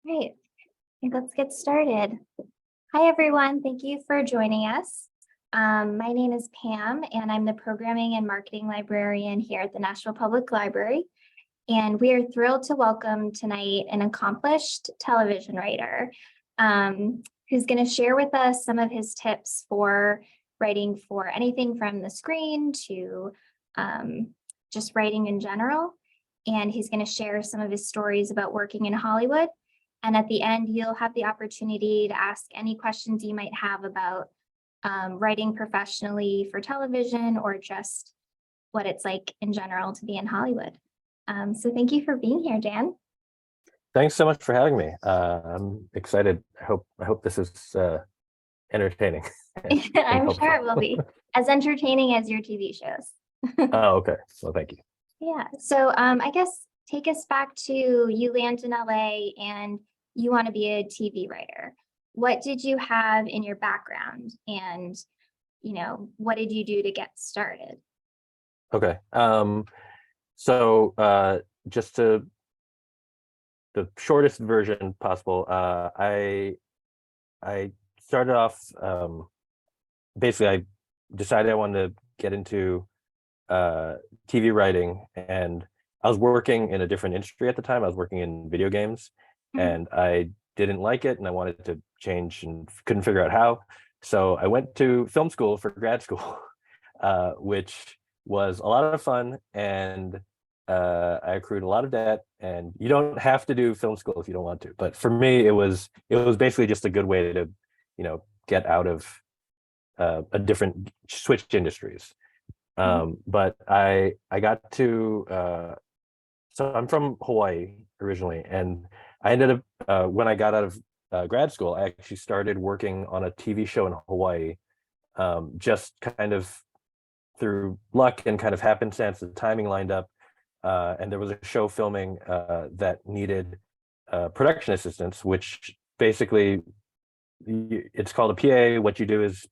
Great. I think let's get started. Hi, everyone. Thank you for joining us. My name is Pam, and I'm the Programming and Marketing Librarian here at the National Public Library. And we are thrilled to welcome tonight an accomplished television writer who's going to share with us some of his tips for writing for anything from the screen to just writing in general. And he's going to share some of his stories about working in Hollywood. And at the end, you'll have the opportunity to ask any questions you might have about writing professionally for television or just what it's like in general to be in Hollywood. So thank you for being here, Dan. Thanks so much for having me. I'm excited. I hope this is entertaining. I'm sure it will be as entertaining as your TV shows. Oh, okay. Well, thank you. Yeah. So I guess take us back to you land in LA and you want to be a TV writer. What did you have in your background, and what did you do to get started? Okay. So just to the shortest version possible, I started off basically I decided I wanted to get into TV writing, and I was working in a different industry at the time. I was working in video games, and I didn't like it, and I wanted to change and couldn't figure out how. So I went to film school for grad school, which was a lot of fun, and I accrued a lot of debt. And you don't have to do film school if you don't want to, but for me, it was basically just a good way to, get out of a different switch industries. But I got to so I'm from Hawaii originally, and I ended up when I got out of grad school, I actually started working on a TV show in Hawaii, just kind of through luck and kind of happenstance. The timing lined up, and there was a show filming that needed production assistance, which basically it's called a PA. What you do is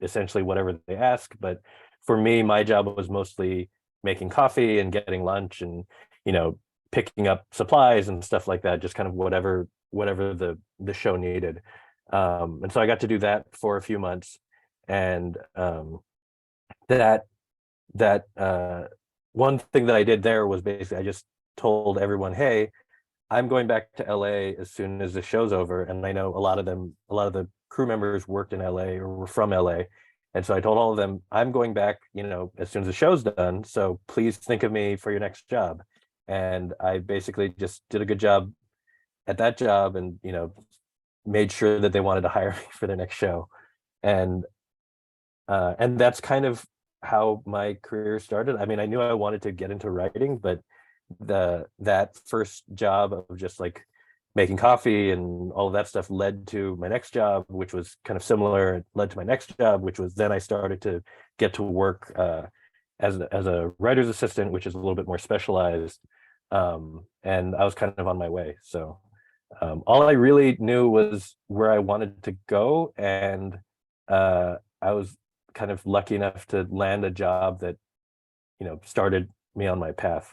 essentially whatever they ask, but for me, my job was mostly making coffee and getting lunch and, picking up supplies and stuff like that, just kind of whatever the show needed. And so I got to do that for a few months. And that one thing that I did there was basically I just told everyone, hey, I'm going back to LA as soon as the show's over. And I know a lot of the crew members worked in LA or were from LA. And so I told all of them, I'm going back, as soon as the show's done. So please think of me for your next job. And I basically just did a good job at that job and, made sure that they wanted to hire me for their next show. And that's kind of how my career started. I mean, I knew I wanted to get into writing, but that first job of just like making coffee and all of that stuff led to my next job, which was kind of similar. It led to my next job, which was then I started to get to work as a writer's assistant, which is a little bit more specialized. And I was kind of on my way. So all I really knew was where I wanted to go. And I was kind of lucky enough to land a job that, started me on my path.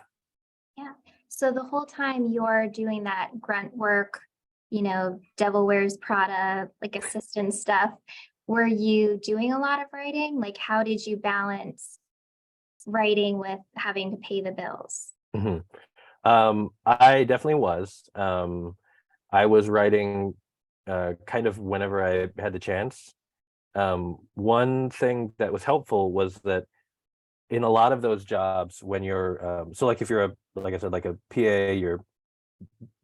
Yeah. So the whole time you're doing that grunt work, Devil Wears Prada, like assistant stuff, were you doing a lot of writing? Like, how did you balance writing with having to pay the bills? I definitely was. I was writing kind of whenever I had the chance. One thing that was helpful was that in a lot of those jobs, when you're so like if you're like I said, like a PA, you're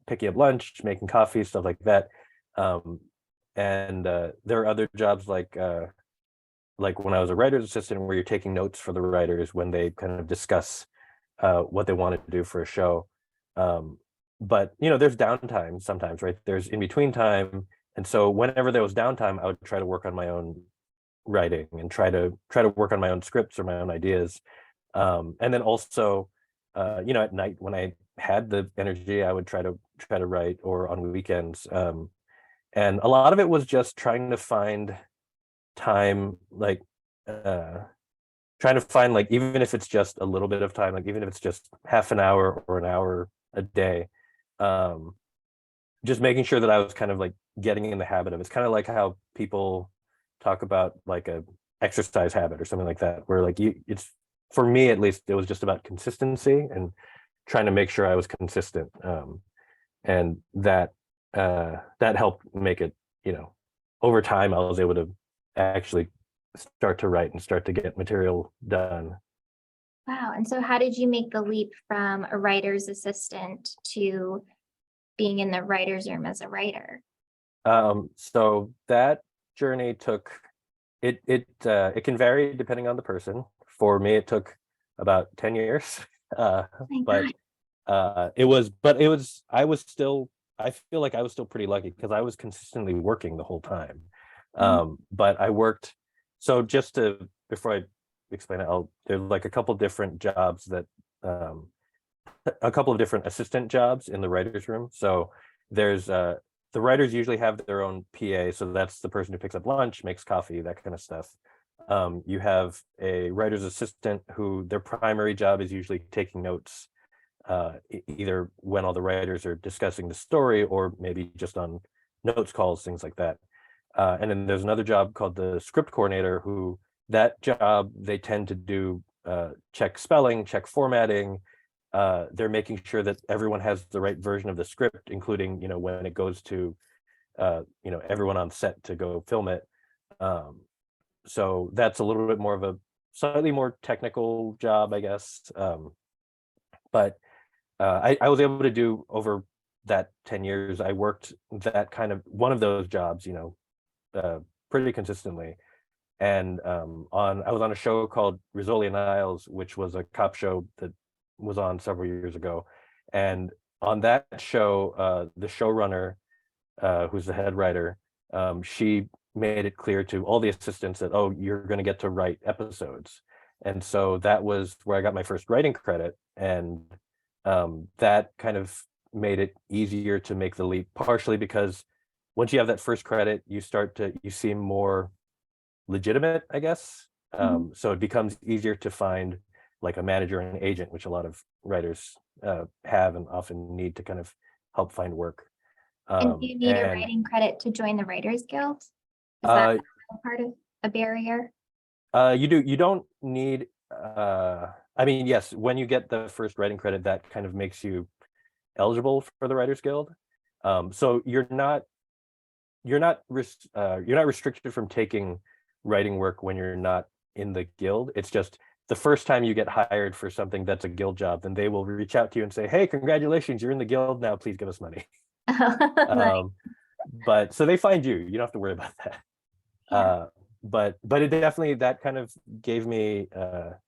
picking up lunch, making coffee, stuff like that. And there are other jobs like when I was a writer's assistant, where you're taking notes for the writers when they kind of discuss what they wanted to do for a show. But there's downtime sometimes, right? There's in between time, and so whenever there was downtime, I would try to work on my own writing and try to work on my own scripts or my own ideas. And then also, at night when I had the energy, I would try to write, or on weekends. And a lot of it was just trying to find time, like trying to find, like, even if it's just a little bit of time, like even if it's just half an hour or an hour a day, just making sure that I was kind of like getting in the habit of it. It's kind of like how people talk about like a exercise habit or something like that, where like it's, for me at least, it was just about consistency and trying to make sure I was consistent. And that helped make it, over time I was able to actually start to write and start to get material done. Wow. And so how did you make the leap from a writer's assistant to being in the writer's room as a writer? So that journey took, it can vary depending on the person. For me, it took about 10 years. Oh my But God. I was still, I feel like I was still pretty lucky because I was consistently working the whole time. Mhm. But I worked, so just to, before I explain it, there's like a couple different jobs that, a couple of different assistant jobs in the writer's room. So there's, the writers usually have their own PA. So that's the person who picks up lunch, makes coffee, that kind of stuff. You have a writer's assistant who their primary job is usually taking notes, either when all the writers are discussing the story or maybe just on notes calls, things like that. And then there's another job called the script coordinator, who that job they tend to do, check spelling, check formatting. They're making sure that everyone has the right version of the script, including, when it goes to, everyone on set to go film it. So that's a little bit more of a slightly more technical job, I guess. But I was able to do, over that 10 years, I worked that kind of one of those jobs, pretty consistently. And I was on a show called Rizzoli and Isles, which was a cop show that was on several years ago. And on that show, the showrunner, who's the head writer, she made it clear to all the assistants that, oh, you're going to get to write episodes. And so that was where I got my first writing credit. And that kind of made it easier to make the leap, partially because once you have that first credit, you seem more legitimate, I guess. Mhm. So it becomes easier to find like a manager and an agent, which a lot of writers have and often need to kind of help find work. And do you need a And writing credit to join the Writers Guild? Is that uh, a part of a barrier? you don't need, I mean, yes, when you get the first writing credit, that kind of makes you eligible for the Writers Guild. So you're not restricted from taking writing work when you're not in the guild. It's just the first time you get hired for something that's a guild job, then they will reach out to you and say, hey, congratulations, you're in the guild now, please give us money. Nice. But so they find you, you don't have to worry about that. Yeah. But it definitely, that kind of it gave me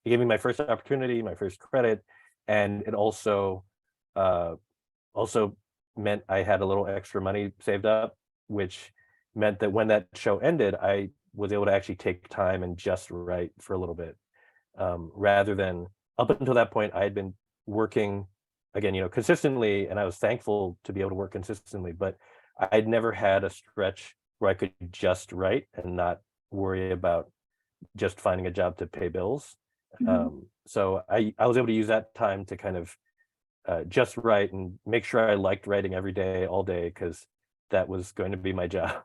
my first opportunity, my first credit. And it uh also meant I had a little extra money saved up, which meant that when that show ended, I was able to actually take time and just write for a little bit, rather than, up until that point, I had been working, again, consistently, and I was thankful to be able to work consistently, but I'd never had a stretch where I could just write and not worry about just finding a job to pay bills. Mhm. So I was able to use that time to kind of just write and make sure I liked writing every day, all day, because that was going to be my job.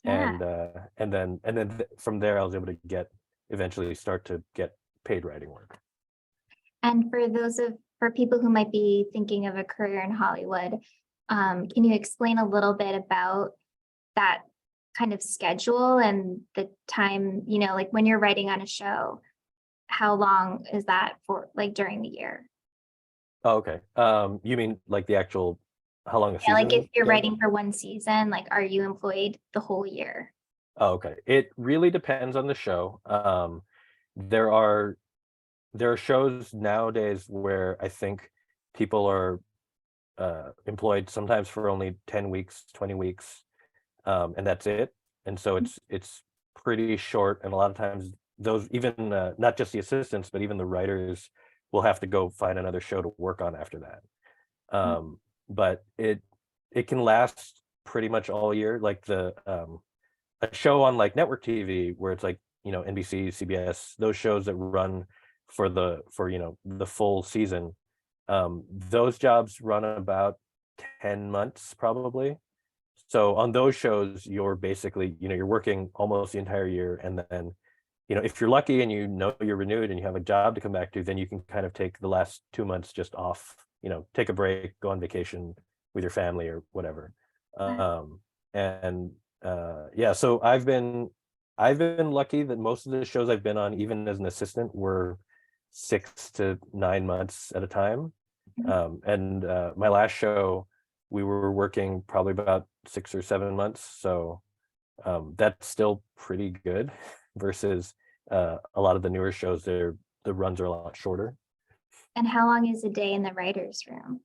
Yeah. And then from there, I was able to eventually start to get paid writing work. And for people who might be thinking of a career in Hollywood, can you explain a little bit about that kind of schedule and the time, like when you're writing on a show, how long is that for, like during the year? Oh, okay. You mean like the actual, how long a Yeah, like if season you're goes? writing for one season, like are you employed the whole year? Oh, okay. It really depends on the show. There are there are shows nowadays where I think people are employed sometimes for only 10 weeks, 20 weeks, and that's it. And so it's pretty short, and a lot of times those, even not just the assistants, but even the writers will have to go find another show to work on after that. But it can last pretty much all year. Like a show on like network TV where it's like, NBC, CBS, those shows that run for the full season, those jobs run about 10 months probably. So on those shows, you're basically, you're working almost the entire year. And then, if you're lucky and you're renewed and you have a job to come back to, then you can kind of take the last 2 months just off, take a break, go on vacation with your family or whatever. Yeah, so I've been lucky that most of the shows I've been on, even as an assistant, were 6 to 9 months at a time. And my last show, we were working probably about 6 or 7 months. So that's still pretty good versus a lot of the newer shows, the runs are a lot shorter. And how long is a day in the writer's room?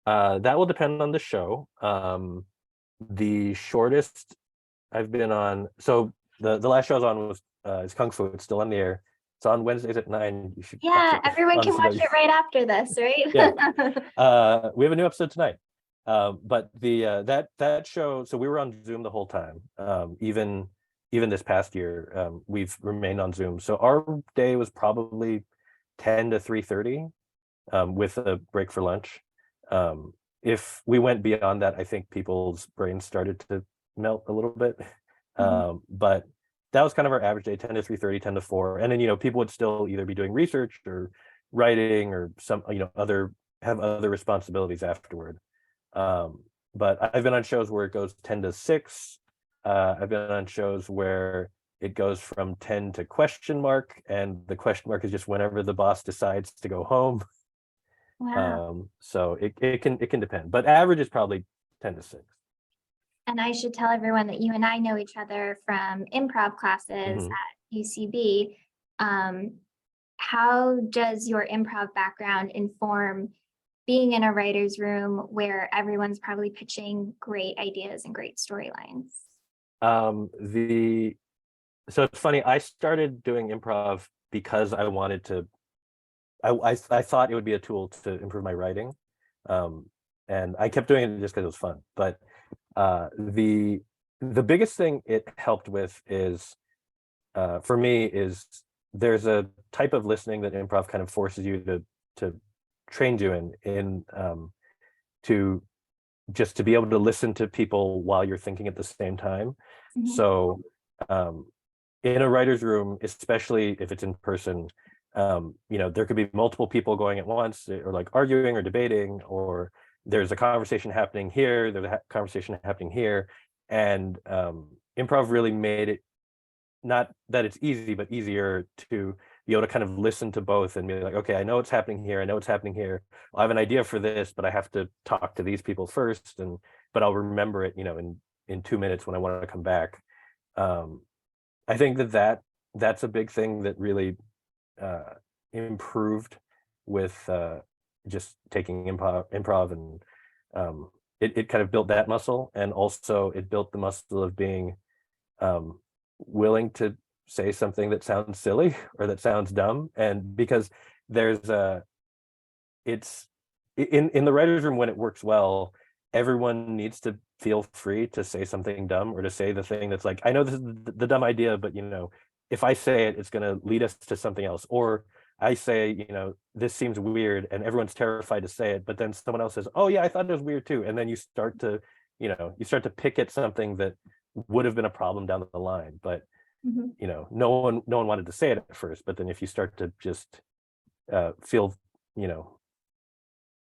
That will depend on the show. The shortest I've been on, so the last show I was on was is Kung Fu. It's still on the air. It's on Wednesdays at 9. You should watch Yeah, it. everyone can Honestly, watch it right after this, right? Yeah. We have a new episode tonight. But that show, so we were on Zoom the whole time. Even this past year, we've remained on Zoom. So our day was probably 10 to 3:30, with a break for lunch. If we went beyond that, I think people's brains started to melt a little bit. But that was kind of our average day, 10 to 3:30, 10 to 4. And then, people would still either be doing research or writing or some, have other responsibilities afterward. But I've been on shows where it goes 10 to 6. I've been on shows where it goes from 10 to question mark, and the question mark is just whenever the boss decides to go home. Wow. So it can depend, but average is probably 10 to 6. And I should tell everyone that you and I know each other from improv classes at UCB. How does your improv background inform being in a writer's room where everyone's probably pitching great ideas and great storylines? So it's funny, I started doing improv because I wanted to, I thought it would be a tool to improve my writing. And I kept doing it just because it was fun. But the biggest thing it helped with is, for me, is there's a type of listening that improv kind of forces you to train you in to just to be able to listen to people while you're thinking at the same time. So in a writer's room, especially if it's in person, there could be multiple people going at once, or like arguing or debating, or there's a conversation happening here, there's a conversation happening here. And improv really made it, not that it's easy, but easier to be able to kind of listen to both and be like, okay, I know what's happening here, I know what's happening here. I have an idea for this, but I have to talk to these people first, but I'll remember it, in 2 minutes when I want to come back. I think that's a big thing that really improved with just taking improv, and it kind of built that muscle, and also it built the muscle of being willing to say something that sounds silly or that sounds dumb. And because it's in the writer's room, when it works well, everyone needs to feel free to say something dumb, or to say the thing that's like, I know this is the dumb idea, but if I say it, it's going to lead us to something else. Or I say, this seems weird, and everyone's terrified to say it, but then someone else says, oh yeah, I thought it was weird too. And then you start to pick at something that would have been a problem down the line, but no one wanted to say it at first. But then if you start to just feel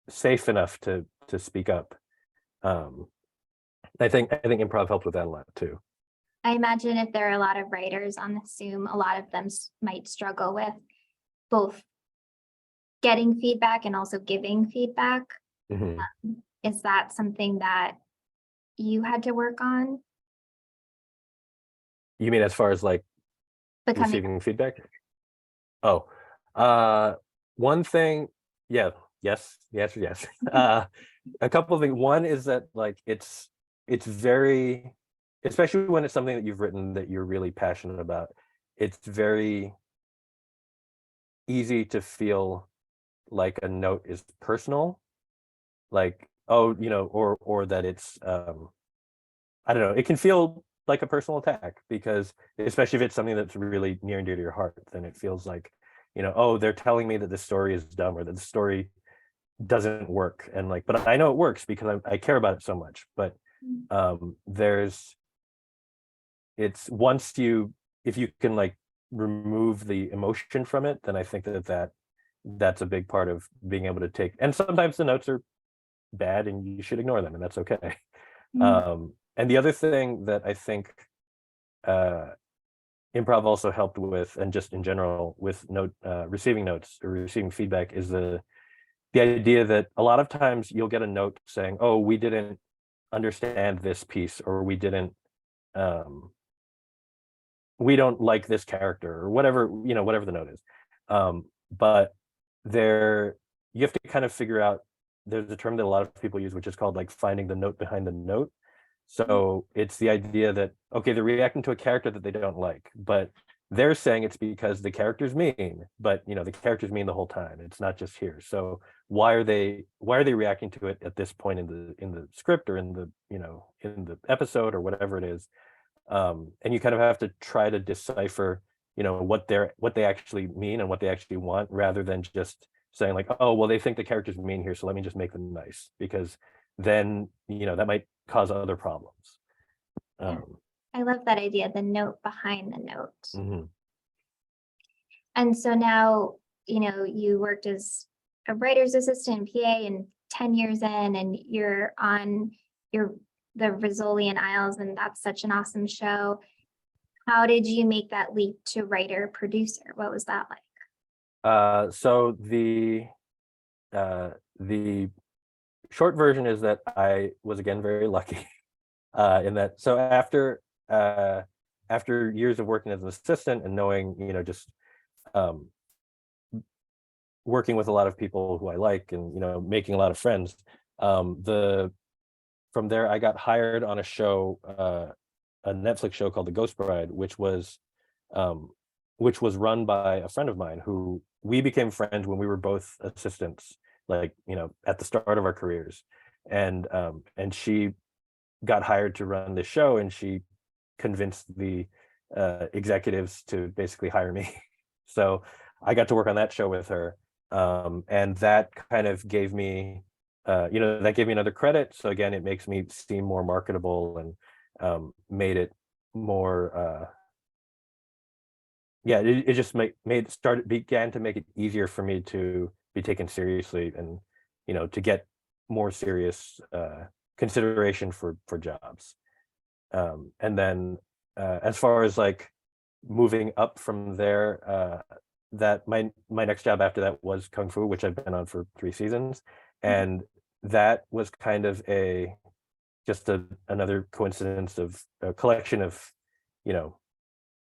safe enough to speak up, I think improv helped with that a lot too. I imagine if there are a lot of writers on the Zoom, a lot of them might struggle with both getting feedback and also giving feedback. Is that something that you had to work on? You mean as far as like receiving feedback? Oh, one thing, yes, the answer is yes. A couple of things. One is that like it's very, especially when it's something that you've written that you're really passionate about, it's very easy to feel like a note is personal, like, oh, or that it's I don't know, it can feel like a personal attack, because especially if it's something that's really near and dear to your heart, then it feels like, oh, they're telling me that this story is dumb, or that the story doesn't work, and like, but I know it works because I care about it so much. But there's it's once you if you can like remove the emotion from it, then I think that's a big part of being able to take. And sometimes the notes are bad and you should ignore them, and that's okay. And the other thing that I think uh improv also helped with, and just in general with receiving notes or receiving feedback, is the idea that a lot of times you'll get a note saying, oh, we didn't understand this piece, or um we don't like this character, or whatever, whatever the note is. But there you have to kind of figure out, there's a term that a lot of people use, which is called like finding the note behind the note. So it's the idea that, okay, they're reacting to a character that they don't like, but they're saying it's because the character's mean, but the character's mean the whole time. It's not just here. So why are they reacting to it at this point in the script, or in the episode, or whatever it is? And you kind of have to try to decipher, what they actually mean and what they actually want, rather than just saying like, oh, well, they think the character's mean here, so let me just make them nice, because then that might cause other problems. Yeah. I love that idea, the note behind the note. Mhm. And so now, you worked as a writer's assistant, PA, and 10 years in, and you're on the Rizzoli and Isles, and that's such an awesome show. How did you make that leap to writer producer? What was that like? So the short version is that I was again very lucky, in that. So after years of working as an assistant and knowing, just um, working with a lot of people who I like, and making a lot of friends, the from there I got hired on a show, a Netflix show called The Ghost Bride, um, which was run by a friend of mine, who we became friends when we were both assistants, like, at the start of our careers. And she got hired to run this show, and she convinced the executives to basically hire me. So I got to work on that show with her, and that kind of gave me, that gave me another credit. So again, it makes me seem more marketable, and made it more. Yeah, it just began to make it easier for me to be taken seriously, and to get more serious consideration for jobs. And then as far as like moving up from there, that my next job after that was Kung Fu, which I've been on for 3 seasons. And that was kind of another coincidence of a collection of, you know,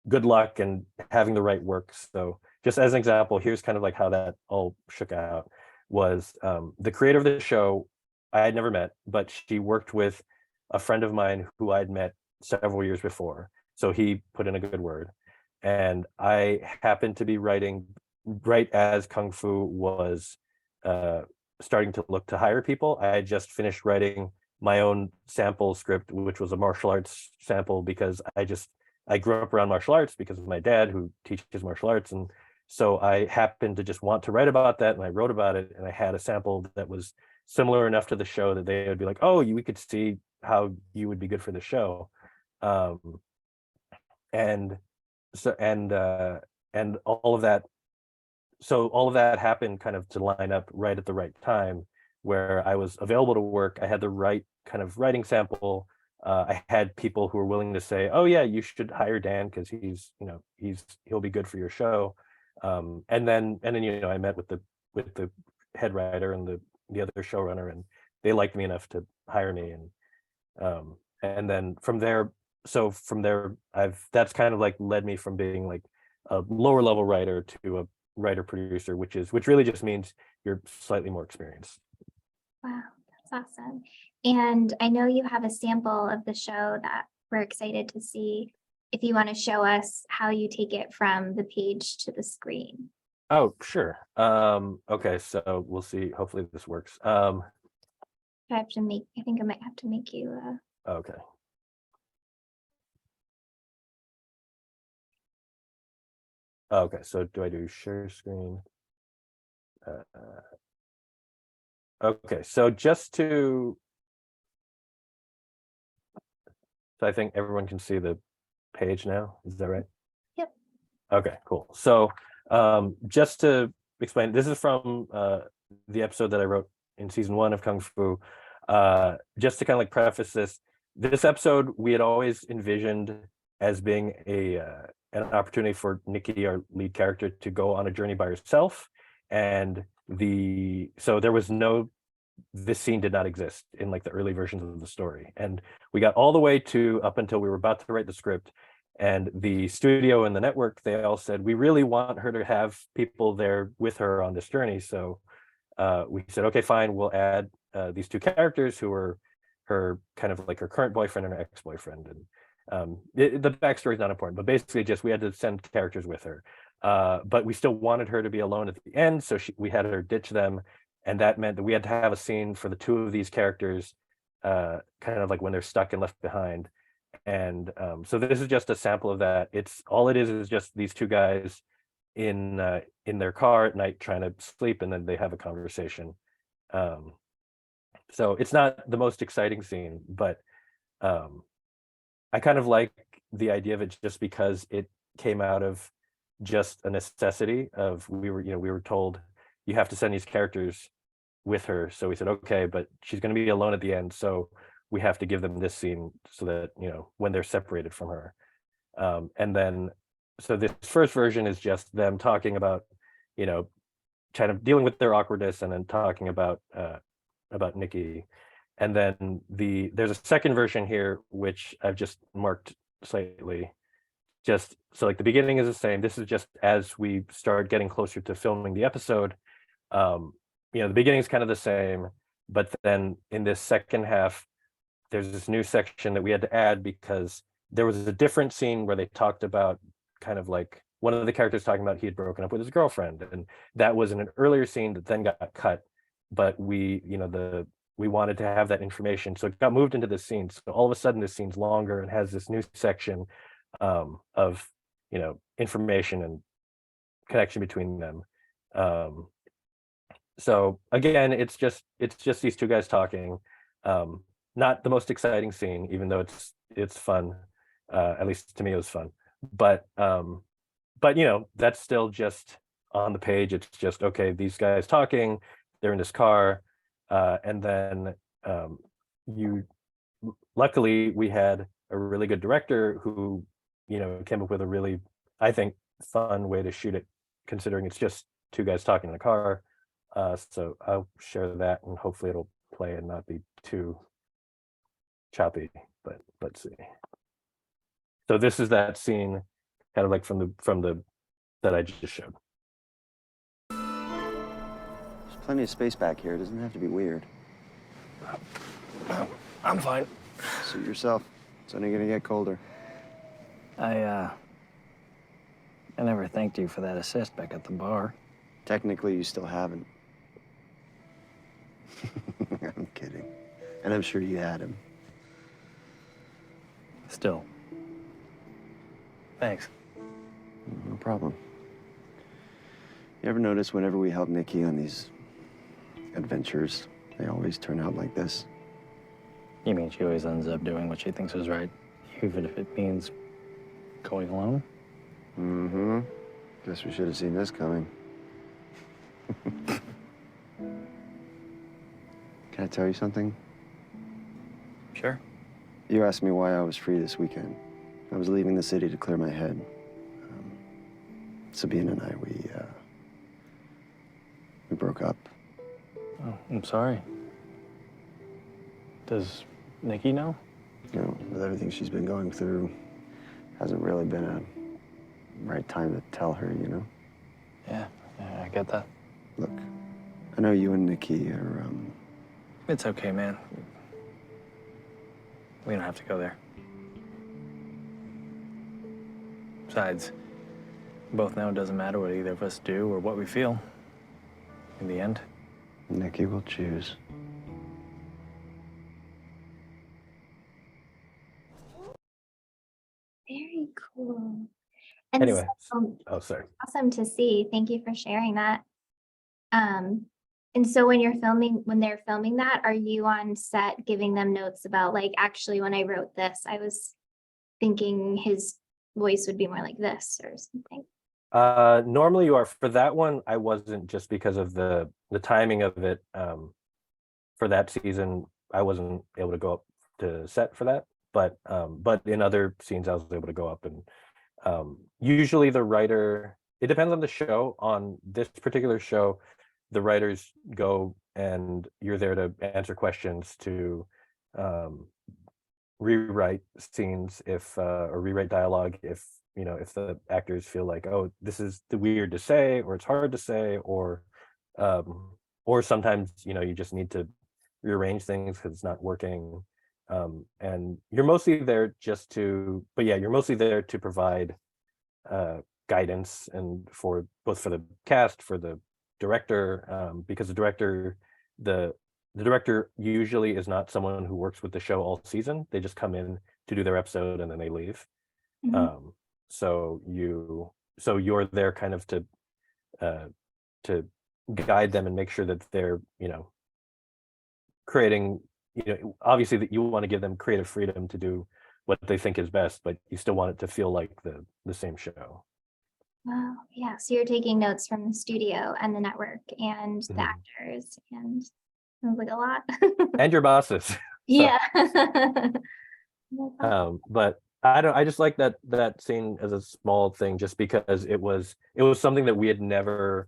good luck and having the right work. So just as an example, here's kind of like how that all shook out. Was the creator of the show I had never met, but she worked with a friend of mine who I'd met several years before. So he put in a good word. And I happened to be writing right as Kung Fu was uh, starting to look to hire people. I had just finished writing my own sample script, which was a martial arts sample, because I grew up around martial arts because of my dad, who teaches martial arts. And so I happened to just want to write about that, and I wrote about it, and I had a sample that was similar enough to the show that they would be like, oh, we could see how you would be good for the show. Um, and so and all of that, so all of that happened kind of to line up right at the right time, where I was available to work. I had the right kind of writing sample. I had people who were willing to say, oh yeah, you should hire Dan, because he'll be good for your show. And then I met with the head writer and the other showrunner, and they liked me enough to hire me. And then from there, that's kind of like led me from being like a lower level writer to a writer producer, which really just means you're slightly more experienced. Wow, that's awesome. And I know you have a sample of the show that we're excited to see. If you want to show us how you take it from the page to the screen. Oh, sure. Okay, so we'll see. Hopefully this works. I think I might have to make you Okay. Okay, so do I do share screen? Okay, so I think everyone can see the page now. Is that right? Yep. Okay, cool. So just to explain, this is from the episode that I wrote in season 1 of Kung Fu. Just to kind of like preface this episode we had always envisioned as being an opportunity for Nikki, our lead character, to go on a journey by herself. And so there was this scene did not exist in like the early versions of the story. And we got all the way to up until we were about to write the script, and the studio and the network, they all said, we really want her to have people there with her on this journey. So we said, okay, fine, we'll add these 2 characters who are her kind of like her current boyfriend and her ex-boyfriend. And the backstory is not important, but basically just we had to send characters with her. But we still wanted her to be alone at the end, so we had her ditch them. And that meant that we had to have a scene for the 2 of these characters, kind of like when they're stuck and left behind. And so this is just a sample of that. All it is just these 2 guys in their car at night trying to sleep, and then they have a conversation. So it's not the most exciting scene, but I kind of like the idea of it just because it came out of just a necessity of we were told you have to send these characters with her. So we said, okay, but she's going to be alone at the end. So we have to give them this scene so that, when they're separated from her. And then, so this first version is just them talking about, kind of dealing with their awkwardness, and then talking about Nikki. And then there's a second version here, which I've just marked slightly. Just so like the beginning is the same. This is just as we start getting closer to filming the episode. The beginning is kind of the same, but then in this second half, there's this new section that we had to add because there was a different scene where they talked about kind of like one of the characters talking about he had broken up with his girlfriend, and that was in an earlier scene that then got cut. But we wanted to have that information, so it got moved into this scene. So all of a sudden, this scene's longer and has this new section of information and connection between them. So again, it's just these 2 guys talking. Not the most exciting scene, even though it's fun. At least to me, it was fun. But that's still just on the page. It's just, okay, these guys talking, they're in this car, and then luckily we had a really good director who came up with a really, I think, fun way to shoot it, considering it's just 2 guys talking in a car. So I'll share that, and hopefully it'll play and not be too choppy, but let's see. So this is that scene, kind of like from the that I just showed. There's plenty of space back here. It doesn't have to be weird. I'm fine. Suit yourself. It's only gonna get colder. I never thanked you for that assist back at the bar. Technically, you still haven't. I'm kidding. And I'm sure you had him. Still. Thanks. No problem. You ever notice whenever we help Nikki on these adventures, they always turn out like this? You mean she always ends up doing what she thinks is right, even if it means going alone? Mm-hmm. Guess we should have seen this coming. Can I tell you something? Sure. You asked me why I was free this weekend. I was leaving the city to clear my head. Sabine and I, we broke up. Oh, I'm sorry. Does Nikki know? With everything she's been going through, hasn't really been a right time to tell her, Yeah, I get that. Look, I know you and Nikki are, It's okay, man. We don't have to go there. Besides, we both know it doesn't matter what either of us do or what we feel. In the end. Nikki will choose. Very cool. And Anyway, so oh, sorry. awesome to see. Thank you for sharing that. And so when they're filming that, are you on set giving them notes about like, actually, when I wrote this, I was thinking his voice would be more like this or something? Normally you are. For that one, I wasn't, just because of the timing of it. For that season, I wasn't able to go up to set for that, but in other scenes I was able to go up. And usually the writer, it depends on the show. On this particular show, the writers go and you're there to answer questions, to rewrite scenes if or rewrite dialogue if if the actors feel like, oh, this is weird to say, or it's hard to say, or sometimes you just need to rearrange things because it's not working. And you're mostly there just to, but yeah, you're mostly there to provide guidance, and for both for the cast, for the director, because the director usually is not someone who works with the show all season. They just come in to do their episode and then they leave. Mhm. So you're there kind of to guide them and make sure that they're creating, obviously that you want to give them creative freedom to do what they think is best, but you still want it to feel like the same show. Wow, yeah, so you're taking notes from the studio and the network and the Mhm. actors, and sounds like a lot. And your bosses. So, Yeah. That's awesome. but I just like that scene as a small thing, just because it was something that we had never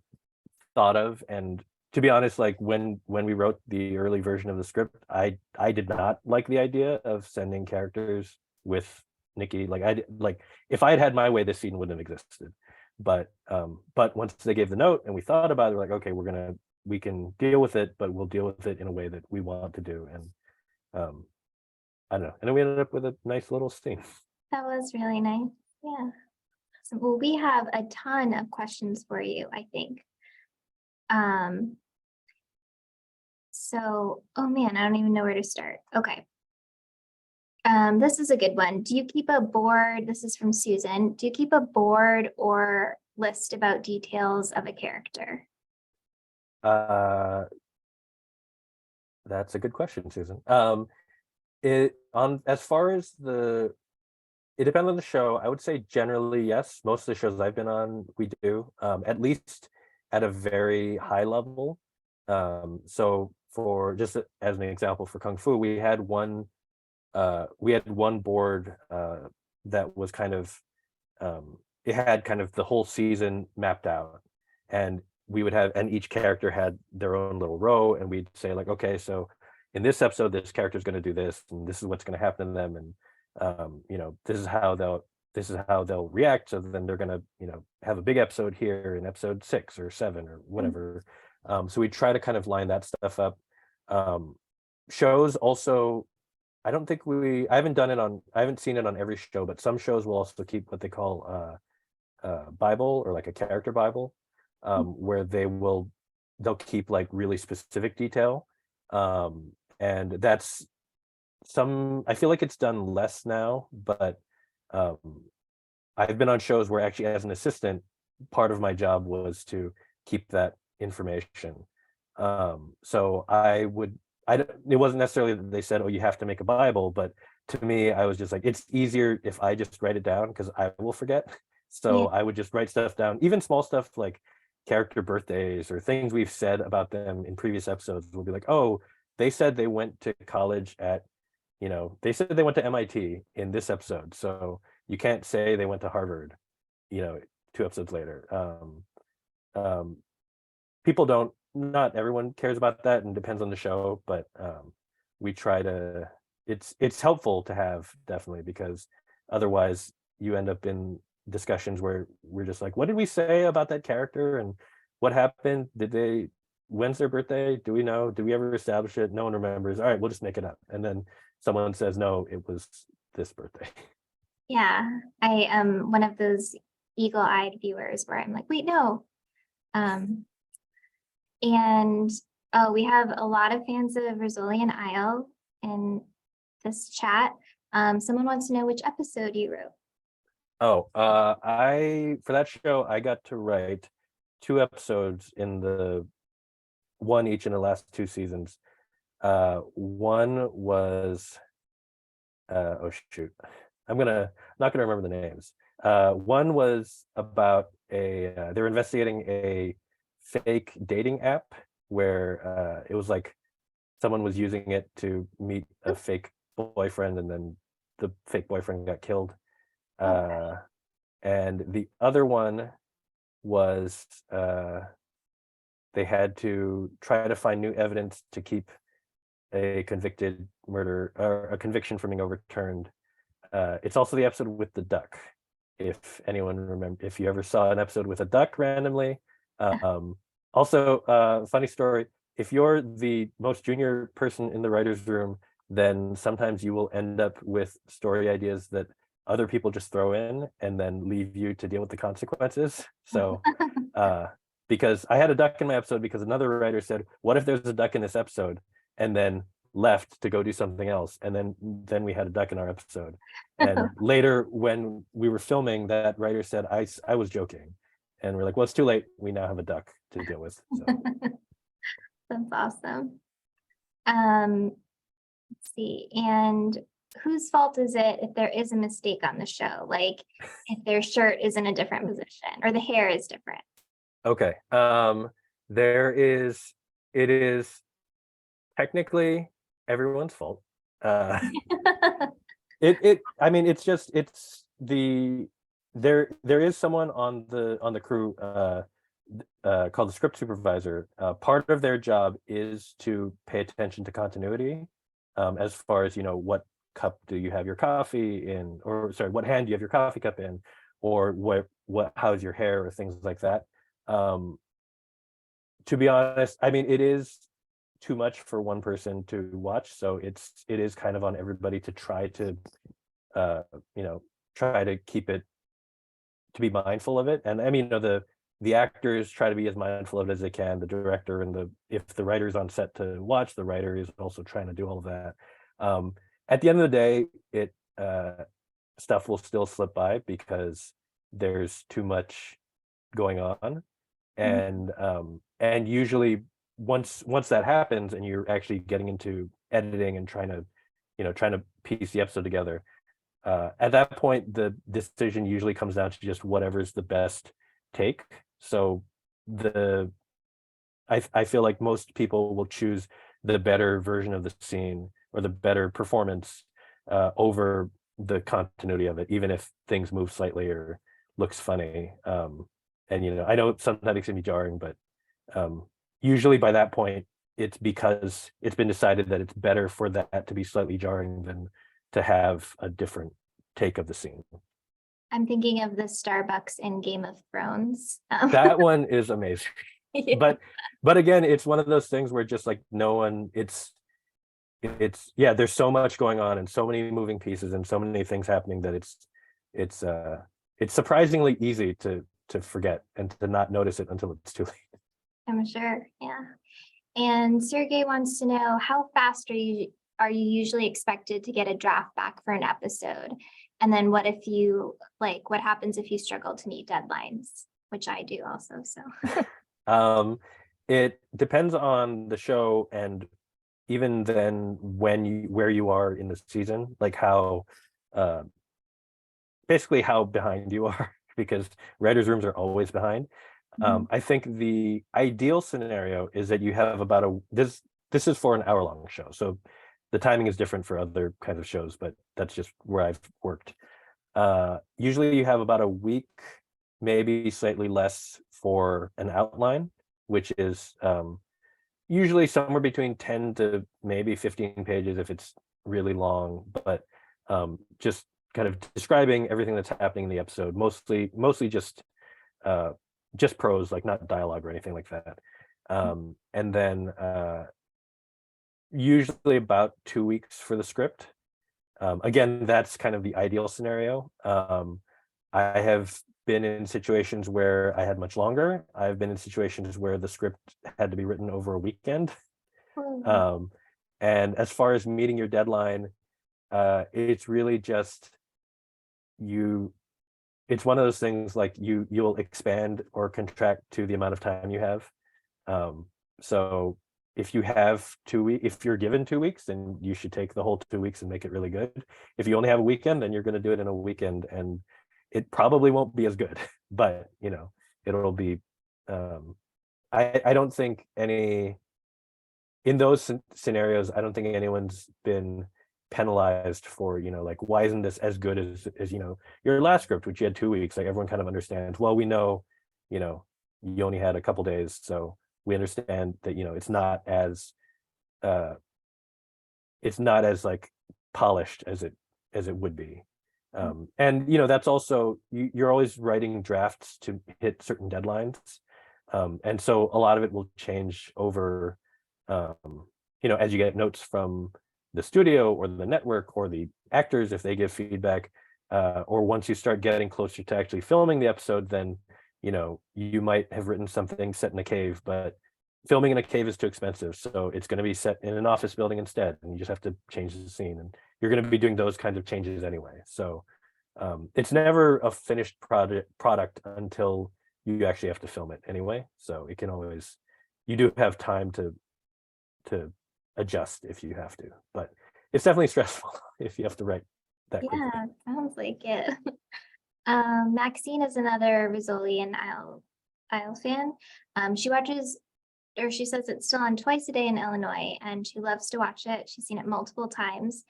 thought of. And to be honest, like when we wrote the early version of the script, I did not like the idea of sending characters with Nikki. Like if I had had my way, this scene wouldn't have existed. But once they gave the note and we thought about it, we're like, okay, we can deal with it, but we'll deal with it in a way that we want to do. And I don't know. And then we ended up with a nice little scene. That was really nice. Yeah. So, well, we have a ton of questions for you, I think. So, oh man, I don't even know where to start. Okay. This is a good one. Do you keep a board? This is from Susan. Do you keep a board or list about details of a character? That's a good question, Susan. As far as it depends on the show. I would say generally yes. Most of the shows I've been on, we do, at least at a very high level. So for just as an example, for Kung Fu, we had one board that was kind of it had kind of the whole season mapped out, and each character had their own little row, and we'd say like, okay, so in this episode this character is going to do this, and this is what's going to happen to them, and this is how they'll react. So then they're going to have a big episode here in episode 6 or 7 or whatever. So we try to kind of line that stuff up. Shows also, I haven't seen it on every show, but some shows will also keep what they call Bible, or like a character Bible, where they'll keep like really specific detail. And that's I feel like it's done less now, but I've been on shows where actually as an assistant, part of my job was to keep that information. So it wasn't necessarily that they said, oh, you have to make a Bible, but to me, I was just like, it's easier if I just write it down because I will forget. So I would just write stuff down, even small stuff like character birthdays or things we've said about them in previous episodes. We'll be like, oh, they said they went to college at, they said they went to MIT in this episode. So you can't say they went to Harvard, 2 episodes later. Not everyone cares about that, and depends on the show, but we try to, it's helpful to have, definitely, because otherwise you end up in discussions where we're just like, what did we say about that character, and what happened? When's their birthday? Do we know? Did we ever establish it? No one remembers. All right, we'll just make it up. And then someone says, no, it was this birthday. Yeah, I am one of those eagle-eyed viewers where I'm like, wait, no. And we have a lot of fans of Rizzoli and Isle in this chat. Someone wants to know which episode you wrote. Oh, for that show, I got to write 2 episodes in the one each in the last 2 seasons. One was oh shoot, I'm not gonna remember the names. One was about they were investigating a fake dating app where it was like someone was using it to meet a fake boyfriend, and then the fake boyfriend got killed. And the other one was they had to try to find new evidence to keep a convicted murder or a conviction from being overturned. It's also the episode with the duck. If anyone remember, if you ever saw an episode with a duck randomly. Also, funny story, if you're the most junior person in the writer's room, then sometimes you will end up with story ideas that other people just throw in and then leave you to deal with the consequences. So because I had a duck in my episode because another writer said, what if there's a duck in this episode? And then left to go do something else. And then we had a duck in our episode. And later when we were filming, that writer said, I was joking. And we're like, well, it's too late. We now have a duck to deal with. So. That's awesome. Let's see. And whose fault is it if there is a mistake on the show? Like if their shirt is in a different position or the hair is different? Okay. It is technically everyone's fault. I mean, there is someone on the crew called the script supervisor. Part of their job is to pay attention to continuity, as far as, what cup do you have your coffee in, or sorry, what hand do you have your coffee cup in, or how's your hair, or things like that. To be honest, I mean, it is too much for one person to watch, so it is kind of on everybody to try to keep it, to be mindful of it. And I mean, the actors try to be as mindful of it as they can, the director, and if the writer's on set to watch, the writer is also trying to do all of that. At the end of the day, stuff will still slip by because there's too much going on. And usually once that happens and you're actually getting into editing and trying to piece the episode together, at that point the decision usually comes down to just whatever's the best take. So I feel like most people will choose the better version of the scene or the better performance over the continuity of it, even if things move slightly or looks funny. And I know sometimes it can be jarring, but usually by that point it's because it's been decided that it's better for that to be slightly jarring than to have a different take of the scene. I'm thinking of the Starbucks in Game of Thrones. That one is amazing. Yeah. But again, it's one of those things where just like no one, it's there's so much going on and so many moving pieces and so many things happening that it's surprisingly easy to forget and to not notice it until it's too late. I'm sure, yeah. And Sergey wants to know, how fast are you usually expected to get a draft back for an episode? And then what happens if you struggle to meet deadlines, which I do also, so. It depends on the show, and even then where you are in the season, like basically how behind you are, because writers' rooms are always behind. I think the ideal scenario is that you have about this is for an hour-long show, so the timing is different for other kinds of shows, but that's just where I've worked. Usually you have about a week, maybe slightly less, for an outline, which is usually somewhere between 10 to maybe 15 pages if it's really long, but just kind of describing everything that's happening in the episode, mostly just prose, like not dialogue or anything like that. And then usually about 2 weeks for the script. Again, that's kind of the ideal scenario. I have been in situations where I had much longer. I've been in situations where the script had to be written over a weekend. And as far as meeting your deadline, it's really just it's one of those things, like you'll expand or contract to the amount of time you have. So if you have 2 weeks, if you're given 2 weeks, then you should take the whole 2 weeks and make it really good. If you only have a weekend, then you're going to do it in a weekend, and it probably won't be as good, but it'll be. I don't think in those scenarios, I don't think anyone's been penalized for, like, why isn't this as good as your last script, which you had 2 weeks. Like, everyone kind of understands, well, we know, you only had a couple days, so we understand that, it's not as like polished as it would be. And that's also, you're always writing drafts to hit certain deadlines. And so a lot of it will change over, as you get notes from the studio or the network or the actors, if they give feedback, or once you start getting closer to actually filming the episode, then, you might have written something set in a cave, but filming in a cave is too expensive. So it's going to be set in an office building instead, and you just have to change the scene, and you're going to be doing those kinds of changes anyway. So it's never a finished product until you actually have to film it anyway. So it can always, you do have time to adjust if you have to, but it's definitely stressful if you have to write that quickly. Yeah, sounds like it. Maxine is another Rizzoli and Isle fan. She says it's still on twice a day in Illinois, and she loves to watch it. She's seen it multiple times.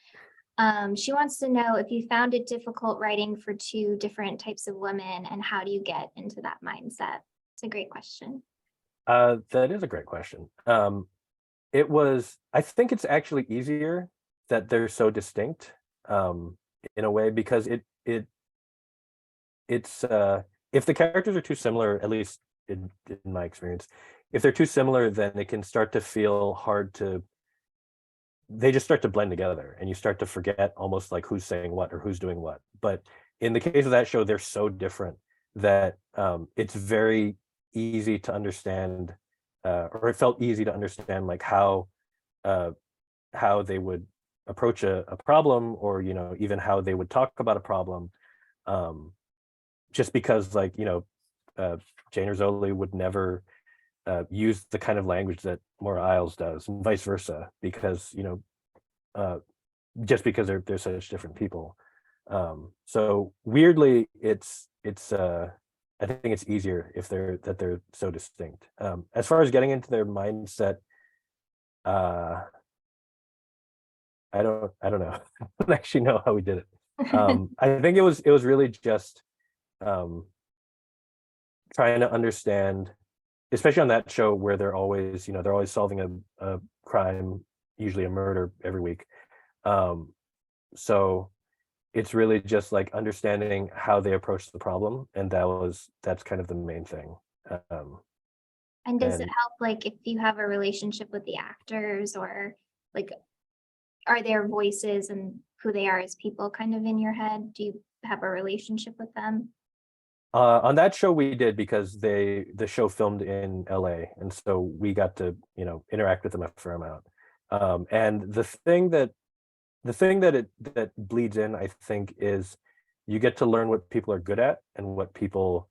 She wants to know if you found it difficult writing for two different types of women, and how do you get into that mindset? It's a great question. That is a great question. I think it's actually easier that they're so distinct, in a way, because it's if the characters are too similar, at least in my experience, if they're too similar, then it can start to feel hard they just start to blend together, and you start to forget almost like who's saying what or who's doing what. But in the case of that show, they're so different that it's very easy to understand, or it felt easy to understand, like how they would approach a problem, or even how they would talk about a problem, just because, like, Jane Rizzoli would never use the kind of language that Maura Isles does, and vice versa, because just because they're such different people. So weirdly, it's I think it's easier if they're so distinct. As far as getting into their mindset, I don't know. I don't actually know how we did it. I think it was really just trying to understand, especially on that show where they're always solving a crime, usually a murder every week. So it's really just like understanding how they approach the problem, and that's kind of the main thing. And does it help, like, if you have a relationship with the actors, or like, are their voices and who they are as people kind of in your head? Do you have a relationship with them? On that show we did, because the show filmed in LA, and so we got to interact with them a fair amount. And the thing that bleeds in, I think, is you get to learn what people are good at, and what people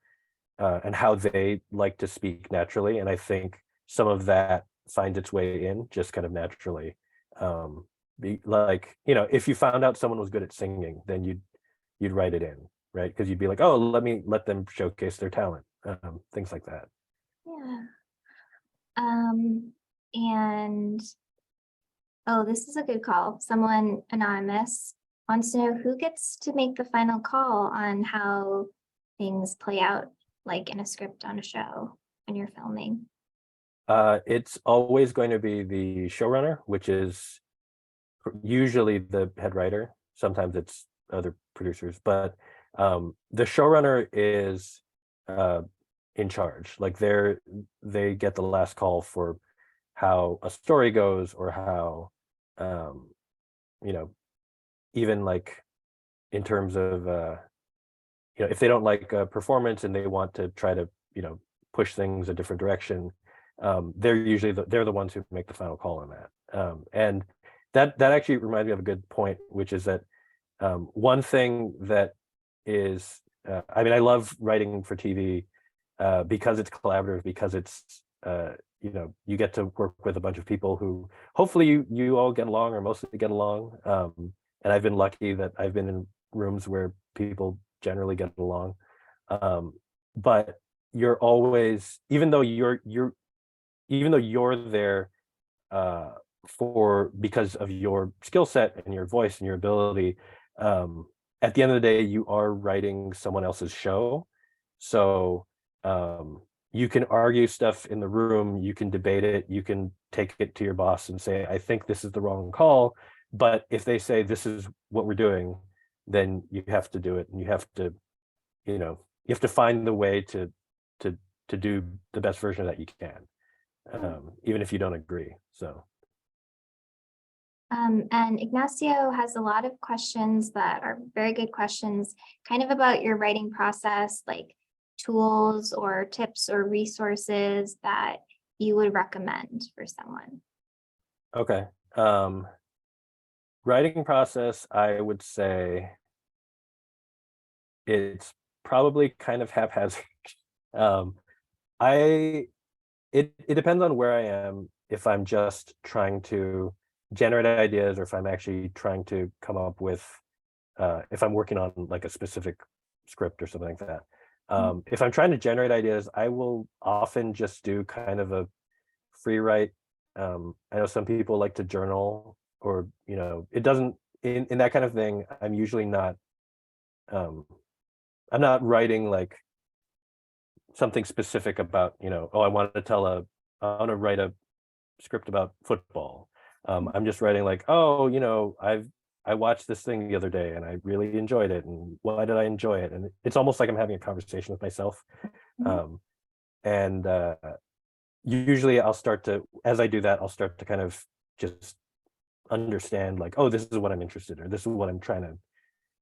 and how they like to speak naturally. And I think some of that finds its way in just kind of naturally. If you found out someone was good at singing, then you'd write it in, right? Because you'd be like, oh, let them showcase their talent, things like that. Yeah. And oh, this is a good call. Someone anonymous wants to know who gets to make the final call on how things play out, like in a script on a show when you're filming. It's always going to be the showrunner, which is usually the head writer. Sometimes it's other producers, but the showrunner is in charge. Like, they get the last call for how a story goes, or how even like in terms of if they don't like a performance and they want to try to push things a different direction, they're usually they're the ones who make the final call on that. And that actually reminds me of a good point, which is that one thing that is I love writing for TV, because it's collaborative, because it's you know, you get to work with a bunch of people who hopefully you all get along or mostly get along. And I've been lucky that I've been in rooms where people generally get along. But you're always, even though you're there because of your skill set and your voice and your ability, at the end of the day, you are writing someone else's show. So you can argue stuff in the room, you can debate it, you can take it to your boss and say, I think this is the wrong call. But if they say this is what we're doing, then you have to do it, and you have to, you know, you have to find the way to do the best version that you can, even if you don't agree. So. And Ignacio has a lot of questions that are very good questions, kind of about your writing process, like tools or tips or resources that you would recommend for someone. Okay. Writing process, I would say it's probably kind of haphazard. It depends on where I am, if I'm just trying to generate ideas or if I'm actually trying to come up with, if I'm working on like a specific script or something like that. If I'm trying to generate ideas, I will often just do kind of a free write. I know some people like to journal, or, you know, it doesn't, in that kind of thing, I'm usually not, I'm not writing like something specific about, you know, oh, I want to write a script about football. I'm just writing like, oh, you know, I watched this thing the other day and I really enjoyed it, and why did I enjoy it? And it's almost like I'm having a conversation with myself. And usually as I do that, I'll start to kind of just understand like, oh, this is what I'm interested in, or this is what I'm trying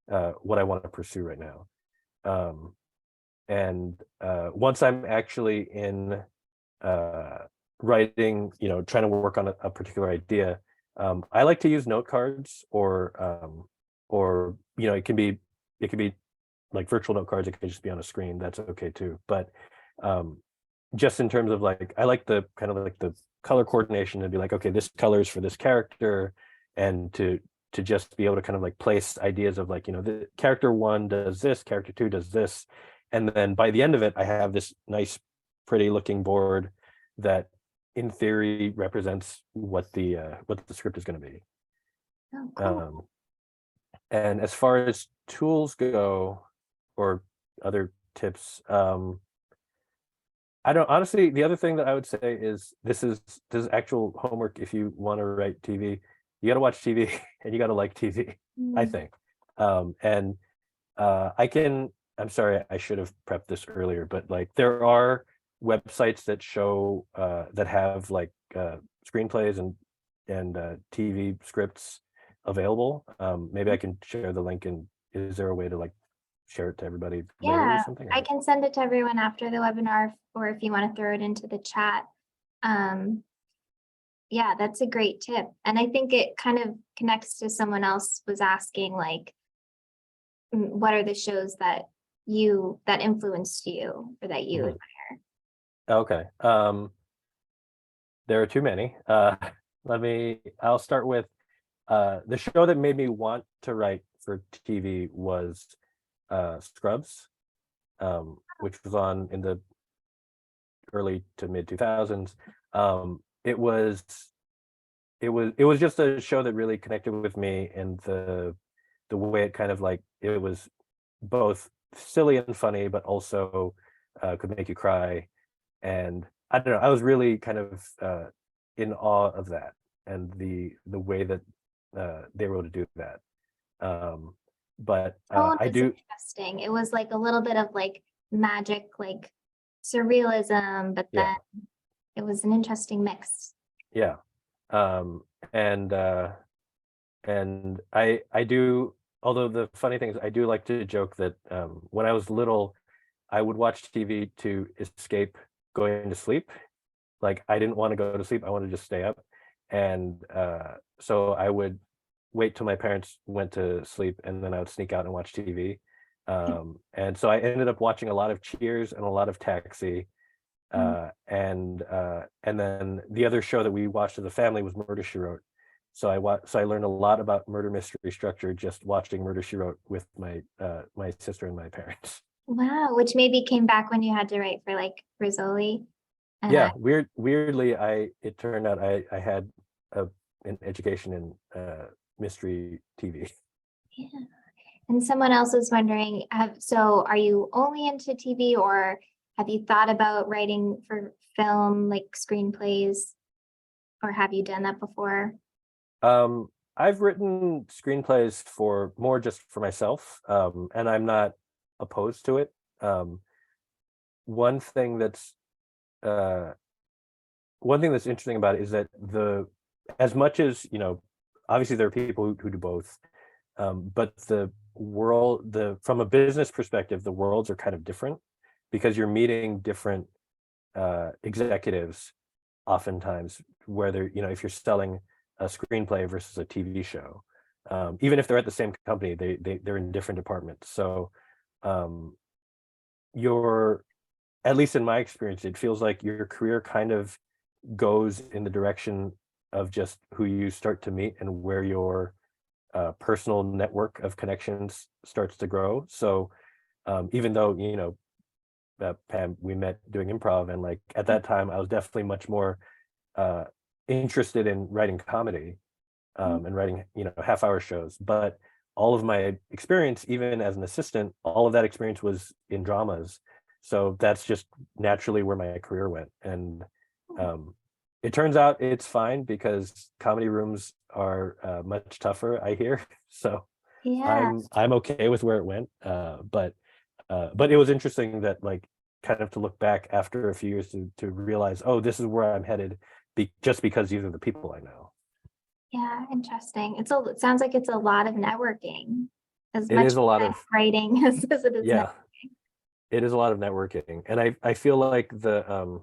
to, what I want to pursue right now. And once I'm actually in writing, you know, trying to work on a particular idea, I like to use note cards, or you know, it can be like virtual note cards. It can just be on a screen. That's okay too. But just in terms of like, I like the kind of like the color coordination, to be like, okay, this color is for this character, and to just be able to kind of like place ideas of like, you know, the character one does this, character two does this, and then by the end of it, I have this nice, pretty looking board that in theory represents what the script is going to be. Oh, cool. And as far as tools go, or other tips, I don't, honestly, the other thing that I would say is this is actual homework. If you want to write TV, you got to watch TV and you got to like TV, I think. I'm sorry, I should have prepped this earlier, but like there are websites that show that have like screenplays and TV scripts available. Maybe I can share the link, and is there a way to like share it to everybody later or Yeah, something? I can send it to everyone after the webinar, or if you want to throw it into the chat. Yeah, that's a great tip. And I think it kind of connects to someone else was asking, like, what are the shows that influenced you or that you admire? Okay. There are too many. I'll start with the show that made me want to write for TV was Scrubs, which was on in the early to mid 2000s. It was just a show that really connected with me, and the way it kind of like, it was both silly and funny, but also could make you cry. And I don't know, I was really kind of in awe of that, and the way that they were able to do that. But I do. Interesting. It was like a little bit of like magic, like surrealism, but then it was an interesting mix. Yeah. And I do, although the funny thing is, I do like to joke that when I was little, I would watch TV to escape going to sleep. Like I didn't want to go to sleep, I wanted to just stay up. And so I would wait till my parents went to sleep, and then I would sneak out and watch TV. And so I ended up watching a lot of Cheers and a lot of Taxi. And then the other show that we watched as a family was Murder, She Wrote. So I learned a lot about murder mystery structure just watching Murder, She Wrote with my my sister and my parents. Wow, which maybe came back when you had to write for like Rizzoli. Yeah, weirdly, it turned out I had an education in mystery TV. Yeah. And someone else was wondering, so are you only into TV, or have you thought about writing for film, like screenplays, or have you done that before? I've written screenplays for more just for myself, and I'm not opposed to it. One thing that's uh, one thing that's interesting about it is that as much as obviously there are people who do both, but from a business perspective, the worlds are kind of different because you're meeting different executives oftentimes, whether if you're selling a screenplay versus a TV show, even if they're at the same company, they're in different departments. So you're, at least in my experience, it feels like your career kind of goes in the direction of just who you start to meet and where your personal network of connections starts to grow. So even though Pam, we met doing improv, and like at that time I was definitely much more interested in writing comedy and writing half-hour shows, but all of my experience, even as an assistant, all of that experience was in dramas. So that's just naturally where my career went. And it turns out it's fine because comedy rooms are much tougher, I hear. So Yeah. I'm okay with where it went. But it was interesting that like kind of to look back after a few years to realize, oh, this is where I'm headed just because these are the people I know. Yeah, interesting. It sounds like it's a lot of networking, as It much is a lot as of, writing as it is yeah, it is a lot of networking. And I feel like the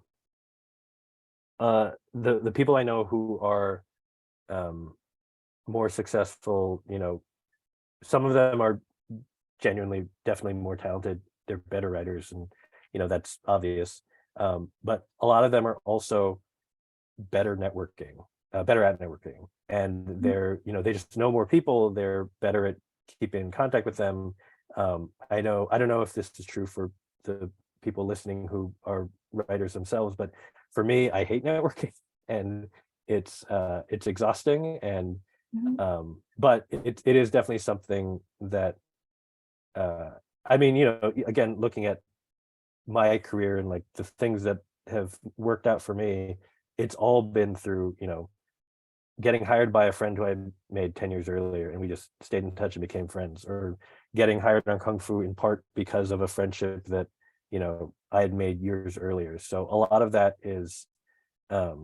people I know who are more successful, some of them are genuinely definitely more talented. They're better writers, and that's obvious. But a lot of them are also better at networking, and they just know more people. They're better at keeping in contact with them. I don't know if this is true for the people listening who are writers themselves, but for me, I hate networking, and it's exhausting. And but it is definitely something that I mean, again, looking at my career and like the things that have worked out for me, it's all been through getting hired by a friend who I made 10 years earlier, and we just stayed in touch and became friends, or getting hired on Kung Fu in part because of a friendship that I had made years earlier. So a lot of that is a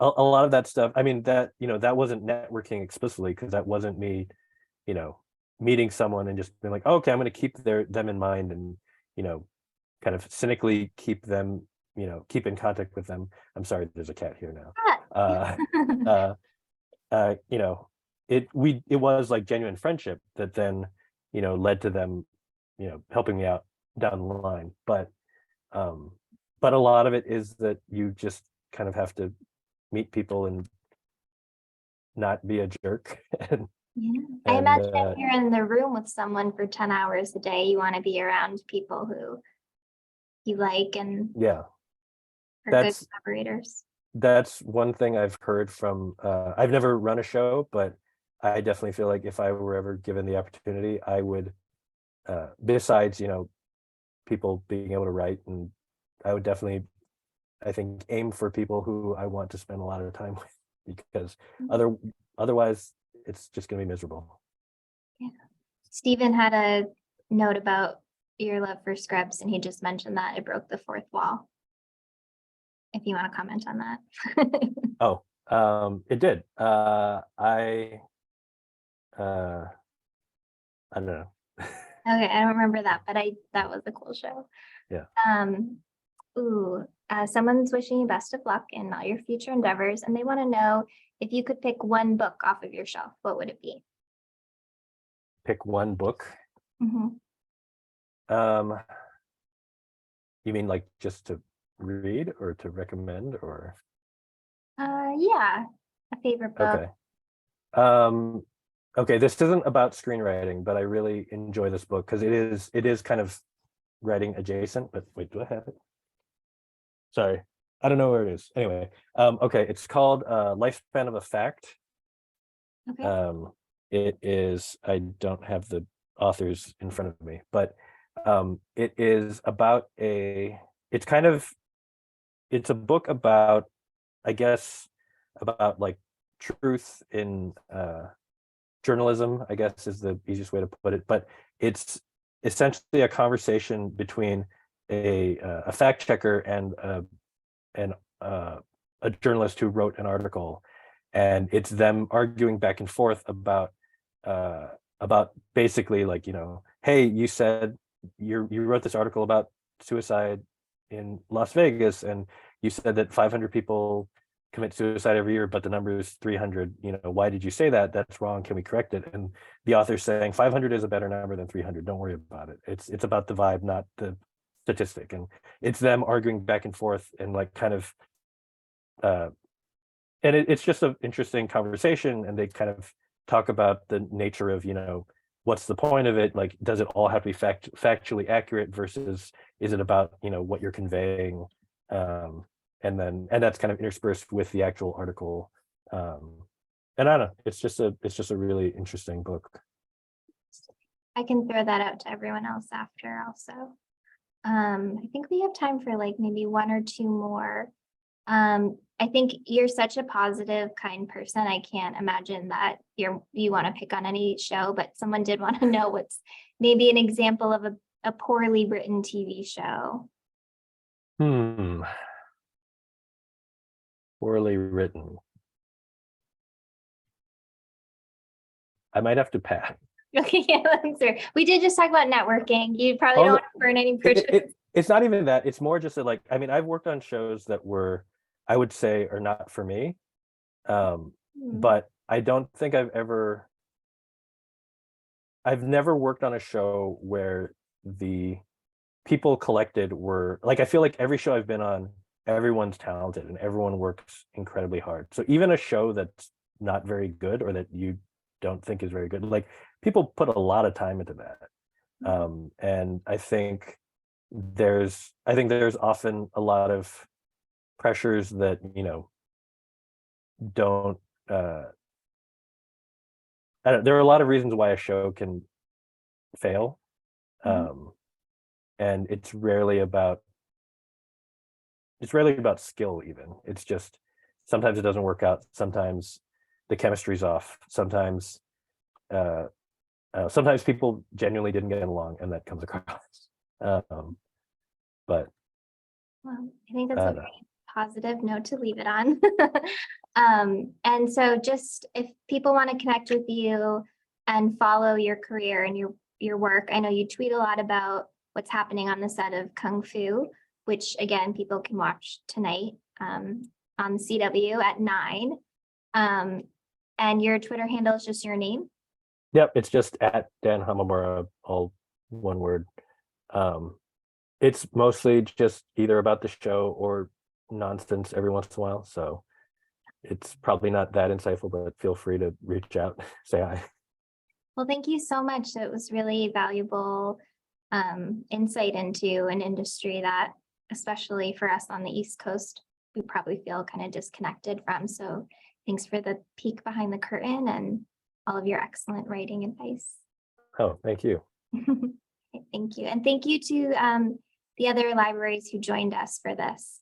lot of that stuff. I mean, that that wasn't networking explicitly, because that wasn't me meeting someone and just being like, oh, okay, I'm going to keep them in mind, and kind of cynically keep them, keep in contact with them. I'm sorry, there's a cat here now. uh it was like genuine friendship that then led to them helping me out down the line. But a lot of it is that you just kind of have to meet people and not be a jerk. Yeah. I imagine And if you're in the room with someone for 10 hours a day, you want to be around people who you like and yeah, are good that's collaborators. that's one thing I've heard from I've never run a show, but I definitely feel like if I were ever given the opportunity, I would besides people being able to write, and I would definitely, I think, aim for people who I want to spend a lot of time with, because otherwise it's just going to be miserable. Yeah. Stephen had a note about your love for Scrubs, and he just mentioned that it broke the fourth wall. If you want to comment on that. Oh, it did. I don't know. Okay, I don't remember that, but that was a cool show. Yeah. Someone's wishing you best of luck in all your future endeavors, and they want to know if you could pick one book off of your shelf, what would it be? Pick one book. Mhm. You mean like just to read or to recommend or? Yeah, a favorite book. Okay. Okay, this isn't about screenwriting, but I really enjoy this book because it is kind of writing adjacent, but wait, do I have it? Sorry, I don't know where it is. Anyway, okay, it's called Lifespan of a Fact. Okay. It is, I don't have the authors in front of me, but it is about it's kind of, it's a book about, I guess, about like truth in journalism, I guess is the easiest way to put it. But it's essentially a conversation between a fact checker and a journalist who wrote an article, and it's them arguing back and forth about basically like, you know, hey, you said you wrote this article about suicide in Las Vegas, and you said that 500 people commit suicide every year, but the number is 300. You know, why did you say that? That's wrong. Can we correct it? And the author's saying 500 is a better number than 300. Don't worry about it. It's about the vibe, not the statistic. And it's them arguing back and forth and like kind of and it's just an interesting conversation, and they kind of talk about the nature of, you know, what's the point of it? Like, does it all have to be factually accurate versus is it about, you know, what you're conveying? And that's kind of interspersed with the actual article. And I don't know, it's just a really interesting book. I can throw that out to everyone else after also. I think we have time for like maybe one or two more. I think you're such a positive, kind person. I can't imagine that you want to pick on any show, but someone did want to know what's maybe an example of a poorly written TV show. Poorly written. I might have to pass. Okay, yeah, that's fair. We did just talk about networking. You probably don't want to burn any bridges. It's not even that. It's more just that, like, I mean, I've worked on shows that were, I would say, are not for me. But I don't think I've never worked on a show where the people collected were like, I feel like every show I've been on, everyone's talented and everyone works incredibly hard. So even a show that's not very good or that you don't think is very good, like, people put a lot of time into that. And I think there's often a lot of pressures that, you know, don't there are a lot of reasons why a show can fail. And it's rarely about skill even. It's just sometimes it doesn't work out, sometimes the chemistry's off, sometimes sometimes people genuinely didn't get along, and that comes across. But well, I think that's a very positive note to leave it on. And so just if people want to connect with you and follow your career and your work, I know you tweet a lot about what's happening on the set of Kung Fu, which again, people can watch tonight on CW at 9. And your Twitter handle is just your name? Yep, it's just at Dan Hamamura, all one word. It's mostly just either about the show or nonsense every once in a while. So it's probably not that insightful, but feel free to reach out, say hi. Well, thank you so much. It was really valuable insight into an industry that, especially for us on the East Coast, we probably feel kind of disconnected from. So thanks for the peek behind the curtain and all of your excellent writing advice. Oh, thank you. Thank you. And thank you to the other libraries who joined us for this.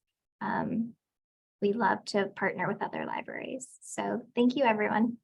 We love to partner with other libraries. So thank you, everyone.